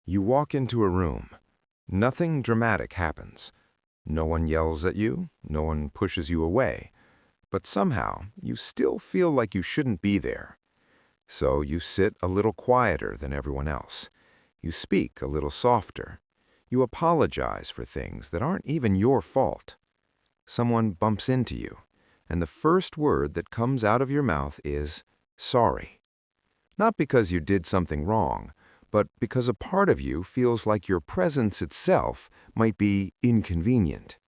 You walk into a room. Nothing dramatic happens. No one yells at you, no one pushes you away. But somehow, you still feel like you shouldn't be there. So you sit a little quieter than everyone else. You speak a little softer. You apologize for things that aren't even your fault. Someone bumps into you, and the first word that comes out of your mouth is, "Sorry." Not because you did something wrong, but because a part of you feels like your presence itself might be inconvenient.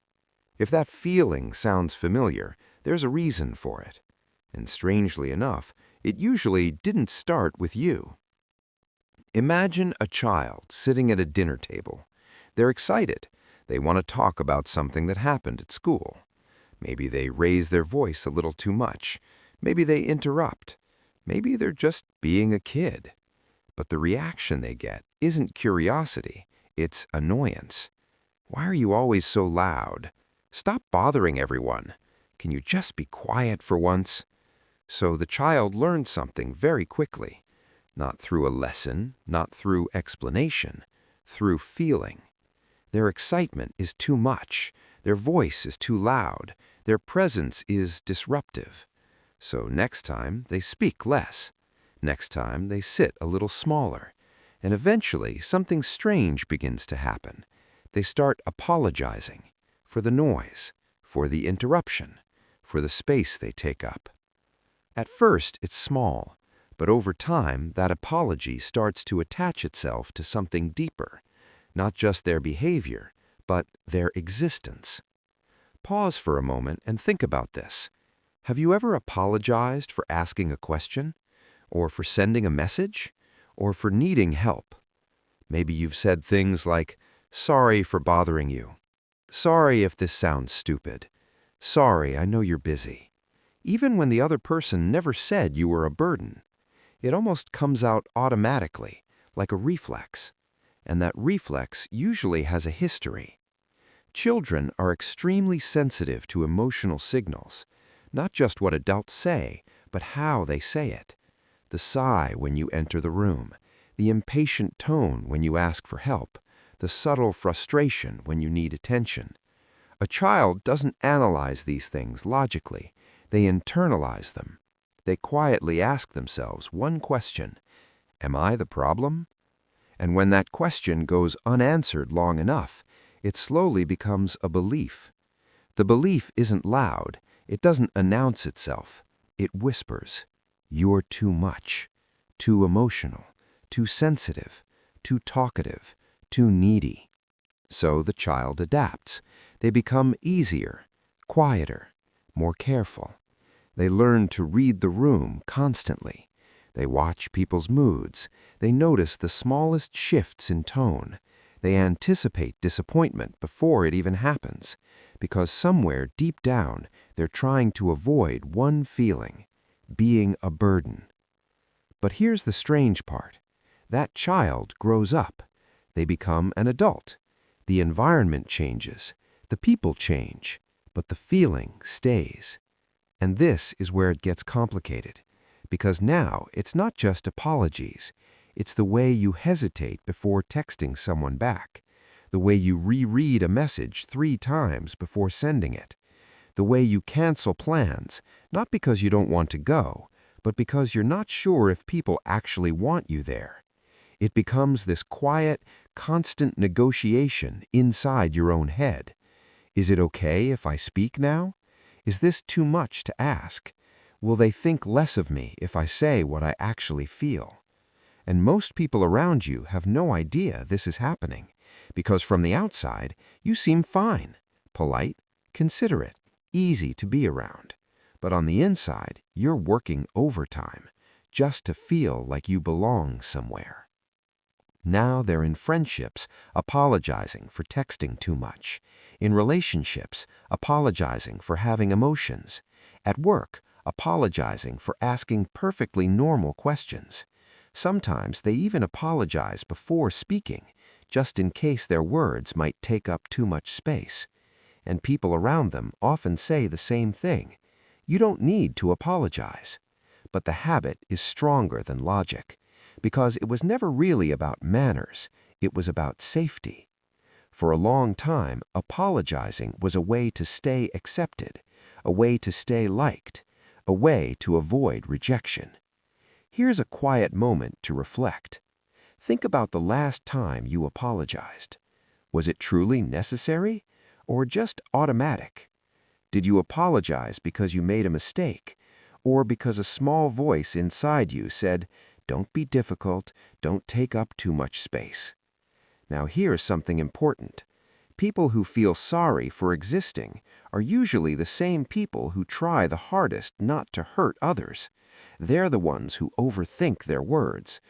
If that feeling sounds familiar, there's a reason for it. And strangely enough, it usually didn't start with you. Imagine a child sitting at a dinner table. They're excited. They want to talk about something that happened at school. Maybe they raise their voice a little too much. Maybe they interrupt. Maybe they're just being a kid. But the reaction they get isn't curiosity, it's annoyance. Why are you always so loud? Stop bothering everyone. Can you just be quiet for once? So the child learns something very quickly. Not through a lesson, not through explanation, through feeling. Their excitement is too much. Their voice is too loud. Their presence is disruptive. So next time, they speak less. Next time, they sit a little smaller. And eventually, something strange begins to happen. They start apologizing for the noise, for the interruption, for the space they take up. At first, it's small, but over time, that apology starts to attach itself to something deeper, not just their behavior, but their existence. Pause for a moment and think about this. Have you ever apologized for asking a question? Or for sending a message? Or for needing help? Maybe you've said things like, "Sorry for bothering you. Sorry if this sounds stupid. Sorry, I know you're busy." Even when the other person never said you were a burden. It almost comes out automatically, like a reflex. And that reflex usually has a history. Children are extremely sensitive to emotional signals, not just what adults say, but how they say it. The sigh when you enter the room, the impatient tone when you ask for help, the subtle frustration when you need attention. A child doesn't analyze these things logically. They internalize them. They quietly ask themselves one question: am I the problem? And when that question goes unanswered long enough, it slowly becomes a belief. The belief isn't loud. It doesn't announce itself. It whispers. You're too much, too emotional, too sensitive, too talkative, too needy. So the child adapts. They become easier, quieter, more careful. They learn to read the room constantly. They watch people's moods. They notice the smallest shifts in tone. They anticipate disappointment before it even happens, because somewhere deep down they're trying to avoid one feeling: being a burden. But here's the strange part. That child grows up. They become an adult. The environment changes. The people change. But the feeling stays. And this is where it gets complicated. Because now it's not just apologies. It's the way you hesitate before texting someone back. The way you reread a message 3 times before sending it. The way you cancel plans, not because you don't want to go, but because you're not sure if people actually want you there. It becomes this quiet, constant negotiation inside your own head. Is it okay if I speak now? Is this too much to ask? Will they think less of me if I say what I actually feel? And most people around you have no idea this is happening, because from the outside, you seem fine, polite, considerate, easy to be around. But on the inside, you're working overtime, just to feel like you belong somewhere. Now they're in friendships, apologizing for texting too much. In relationships, apologizing for having emotions. At work, apologizing for asking perfectly normal questions. Sometimes they even apologize before speaking, just in case their words might take up too much space. And people around them often say the same thing. You don't need to apologize. But the habit is stronger than logic, because it was never really about manners. It was about safety. For a long time, apologizing was a way to stay accepted, a way to stay liked, a way to avoid rejection. Here's a quiet moment to reflect. Think about the last time you apologized. Was it truly necessary, or just automatic? Did you apologize because you made a mistake, or because a small voice inside you said, "Don't be difficult, don't take up too much space"? Now here's something important. People who feel sorry for existing are usually the same people who try the hardest not to hurt others. They're the ones who overthink their words,